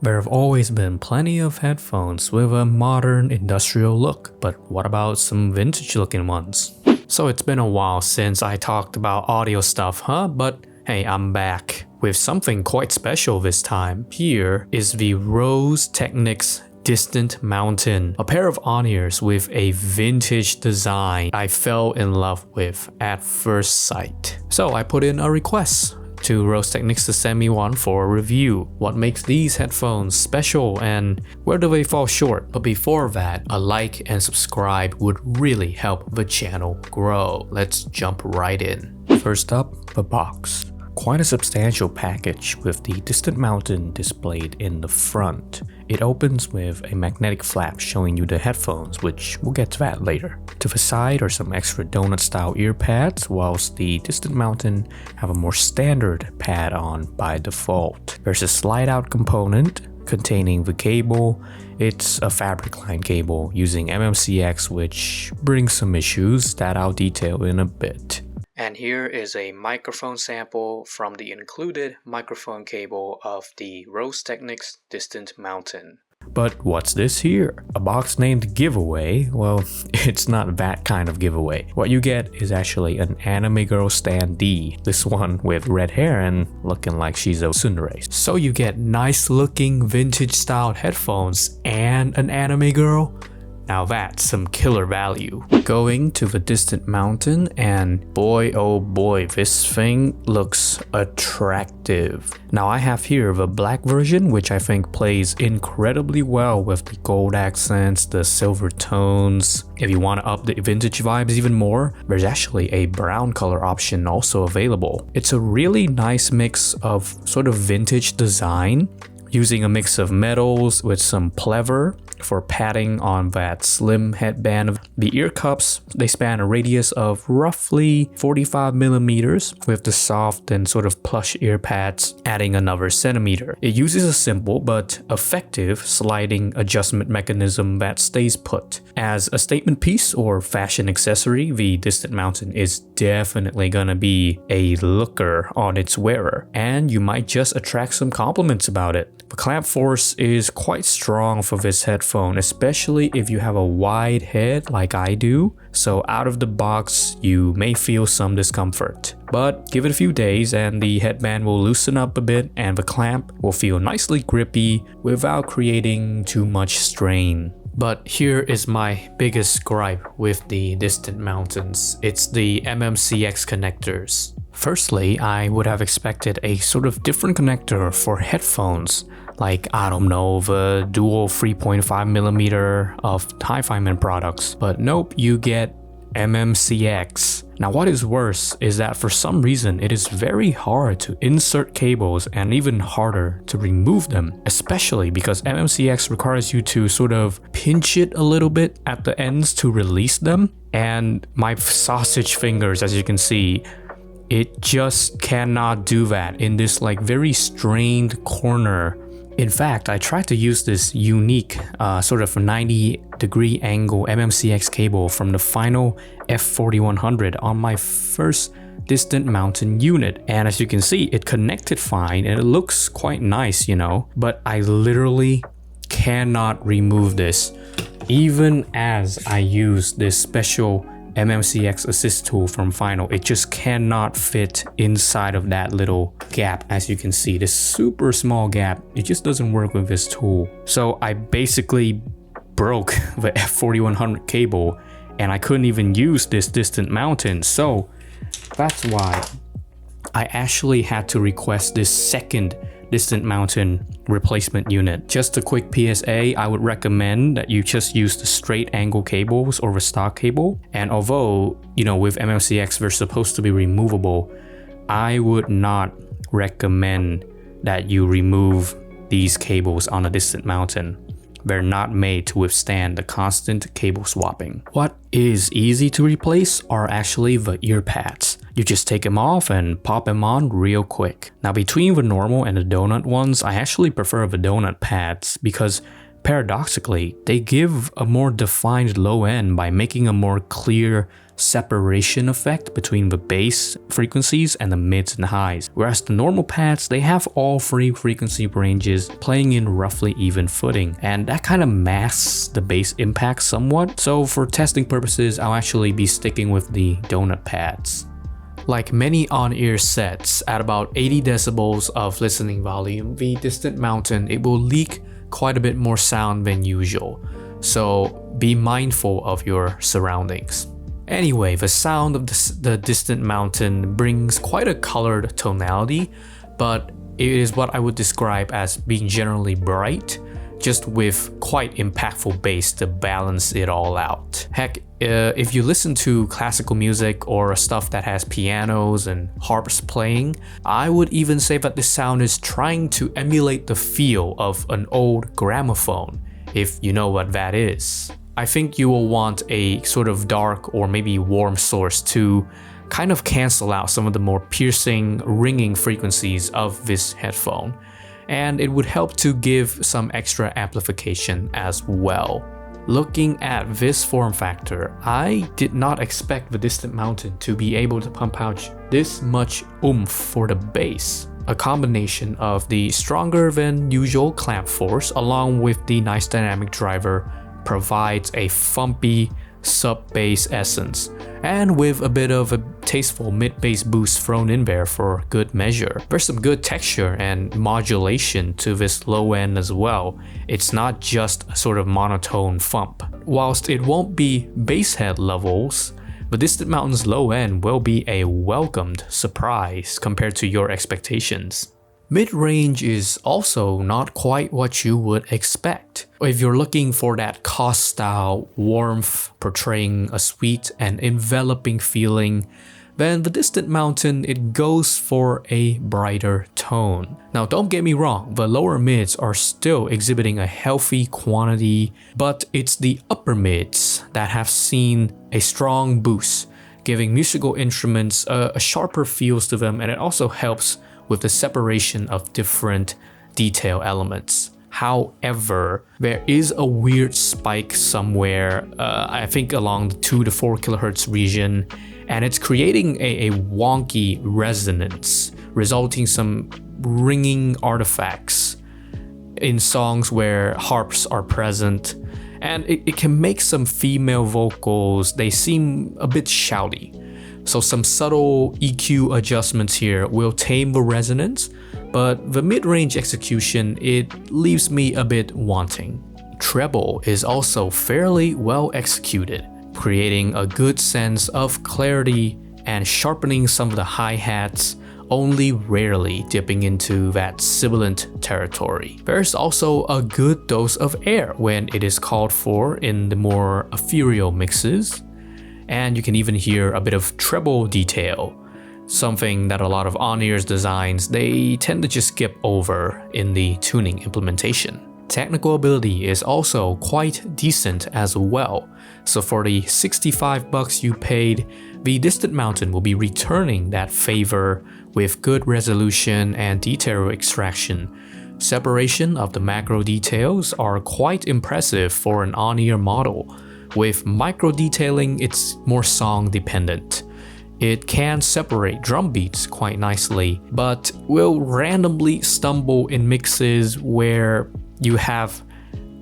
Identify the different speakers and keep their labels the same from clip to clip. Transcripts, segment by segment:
Speaker 1: There have always been plenty of headphones with a modern industrial look, but what about some vintage looking ones? So it's been a while since I talked about audio stuff, huh? But hey, I'm back with something quite special this time. Here is the Roseselsa Distant Mountain, a pair of on-ears with a vintage design I fell in love with at first sight. So I put in a request to Roseselsa to send me one for a review. What makes these headphones special and where do they fall short? But before that, a like and subscribe would really help the channel grow. Let's jump right in. First up, the box. Quite a substantial package with the Distant Mountain displayed in the front. It opens with a magnetic flap showing you the headphones, which we'll get to that later. To the side are some extra donut style ear pads, whilst the Distant Mountain have a more standard pad on by default. There's a slide out component containing the cable. It's a fabric line cable using MMCX, which brings some issues that I'll detail in a bit. And here is a microphone sample from the included microphone cable of the Roseselsa Distant Mountain. But what's this here? A box named Giveaway? Well, it's not that kind of giveaway. What you get is actually an anime girl standee. This one with red hair and looking like she's a tsundere. So you get nice looking vintage styled headphones and an anime girl? Now that's some killer value. Going to the Distant Mountain, and boy oh boy, this thing looks attractive. Now I have here the black version, which I think plays incredibly well with the gold accents, the silver tones. If you want to up the vintage vibes even more, there's actually a brown color option also available. It's a really nice mix of sort of vintage design, using a mix of metals with some pleather for padding on that slim headband. The ear cups, they span a radius of roughly 45 millimeters, with the soft and sort of plush ear pads adding another centimeter. It uses a simple but effective sliding adjustment mechanism that stays put. As a statement piece or fashion accessory, the Distant Mountain is definitely gonna be a looker on its wearer, and you might just attract some compliments about it. The clamp force is quite strong for this headphone, especially if you have a wide head like I do, so out of the box you may feel some discomfort. But give it a few days and the headband will loosen up a bit and the clamp will feel nicely grippy without creating too much strain. But here is my biggest gripe with the Distant Mountains. It's the MMCX connectors. Firstly, I would have expected a sort of different connector for headphones, like, I don't know, the dual 3.5mm of Hi-Fi-Man products. But nope, you get MMCX. Now what is worse is that for some reason it is very hard to insert cables and even harder to remove them, especially because MMCX requires you to sort of pinch it a little bit at the ends to release them. And my sausage fingers, as you can see, it just cannot do that in this like very strained corner. In fact, I tried to use this unique sort of 90-degree angle MMCX cable from the final F4100 on my first Distant Mountain unit, and as you can see, it connected fine and it looks quite nice, you know, but I literally cannot remove this even as I use this special MMCX assist tool from Final. It just cannot fit inside of that little gap. As you can see, this super small gap, it just doesn't work with this tool. So I basically broke the F4100 cable and I couldn't even use this Distant Mountain. So that's why I actually had to request this second Distant Mountain replacement unit. Just a quick PSA, I would recommend that you just use the straight angle cables or the stock cable. And although, you know, with MMCX they're supposed to be removable, I would not recommend that you remove these cables on a Distant Mountain. They're not made to withstand the constant cable swapping. What is easy to replace are actually the ear pads. You just take them off and pop them on real quick. Now between the normal and the donut ones, I actually prefer the donut pads because paradoxically, they give a more defined low end by making a more clear separation effect between the bass frequencies and the mids and highs, whereas the normal pads, they have all three frequency ranges playing in roughly even footing, and that kind of masks the bass impact somewhat. So for testing purposes, I'll actually be sticking with the donut pads. Like many on-ear sets, at about 80 decibels of listening volume, the Distant Mountain, it will leak quite a bit more sound than usual, so be mindful of your surroundings. Anyway, the sound of the Distant Mountain brings quite a colored tonality, but it is what I would describe as being generally bright, just with quite impactful bass to balance it all out. Heck, if you listen to classical music or stuff that has pianos and harps playing, I would even say that this sound is trying to emulate the feel of an old gramophone, if you know what that is. I think you will want a sort of dark or maybe warm source to kind of cancel out some of the more piercing, ringing frequencies of this headphone, and it would help to give some extra amplification as well. Looking at this form factor, I did not expect the Distant Mountain to be able to pump out this much oomph for the bass. A combination of the stronger than usual clamp force along with the nice dynamic driver provides a thumpy sub-bass essence, and with a bit of a tasteful mid-bass boost thrown in there for good measure. There's some good texture and modulation to this low end as well. It's not just a sort of monotone thump. Whilst it won't be bass head levels, the Distant Mountain's low end will be a welcomed surprise compared to your expectations. Mid-range is also not quite what you would expect. If you're looking for that Koss style warmth portraying a sweet and enveloping feeling, then the Distant Mountain, it goes for a brighter tone. Now don't get me wrong, the lower mids are still exhibiting a healthy quantity, but it's the upper mids that have seen a strong boost, giving musical instruments a sharper feels to them, and it also helps with the separation of different detail elements. However, there is a weird spike somewhere, I think along the 2 to 4 kHz region, and it's creating a wonky resonance, resulting some ringing artifacts in songs where harps are present, and it can make some female vocals, they seem a bit shouty. So some subtle EQ adjustments here will tame the resonance, but the mid-range execution, it leaves me a bit wanting. Treble is also fairly well executed, creating a good sense of clarity and sharpening some of the hi-hats, only rarely dipping into that sibilant territory. There's also a good dose of air when it is called for in the more ethereal mixes, and you can even hear a bit of treble detail, something that a lot of on-ears designs, they tend to just skip over in the tuning implementation. Technical ability is also quite decent as well, so for the $65 you paid, the Distant Mountain will be returning that favor with good resolution and detail extraction. Separation of the macro details are quite impressive for an on-ear model. With micro detailing, it's more song dependent. It can separate drum beats quite nicely, but will randomly stumble in mixes where you have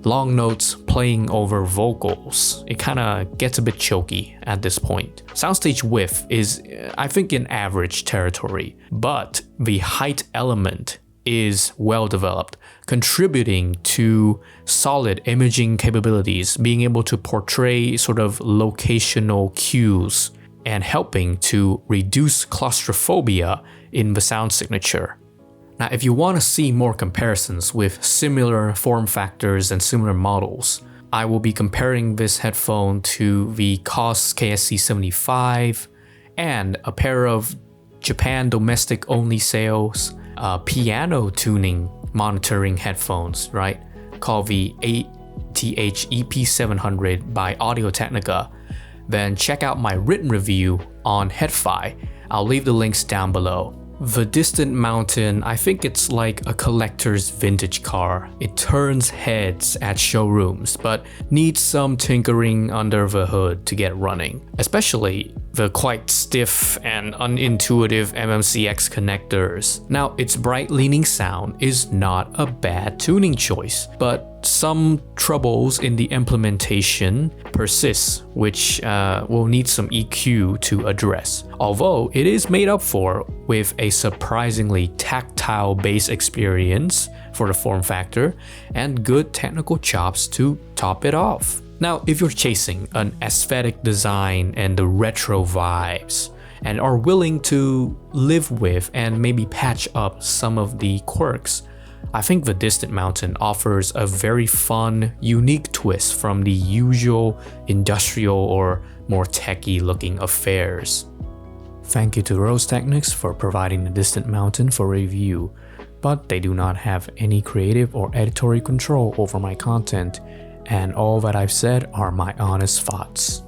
Speaker 1: long notes playing over vocals. It kinda gets a bit choky at this point. Soundstage width is, I think, in average territory, but the height element is well developed, contributing to solid imaging capabilities, being able to portray sort of locational cues and helping to reduce claustrophobia in the sound signature. Now, if you want to see more comparisons with similar form factors and similar models, I will be comparing this headphone to the Koss KSC75 and a pair of Japan domestic only sales piano tuning monitoring headphones, right? Called the ATH EP700 by Audio-Technica. Then check out my written review on HeadFi. I'll leave the links down below. The Distant Mountain, I think it's like a collector's vintage car. It turns heads at showrooms, but needs some tinkering under the hood to get running. Especially the quite stiff and unintuitive MMCX connectors. Now, its bright leaning sound is not a bad tuning choice, but some troubles in the implementation persist, which will need some EQ to address. Although it is made up for with a surprisingly tactile bass experience for the form factor and good technical chops to top it off. Now, if you're chasing an aesthetic design and the retro vibes, and are willing to live with and maybe patch up some of the quirks, I think the Distant Mountain offers a very fun, unique twist from the usual industrial or more techy looking affairs. Thank you to Rose Technics for providing the Distant Mountain for review, but they do not have any creative or editorial control over my content, and all that I've said are my honest thoughts.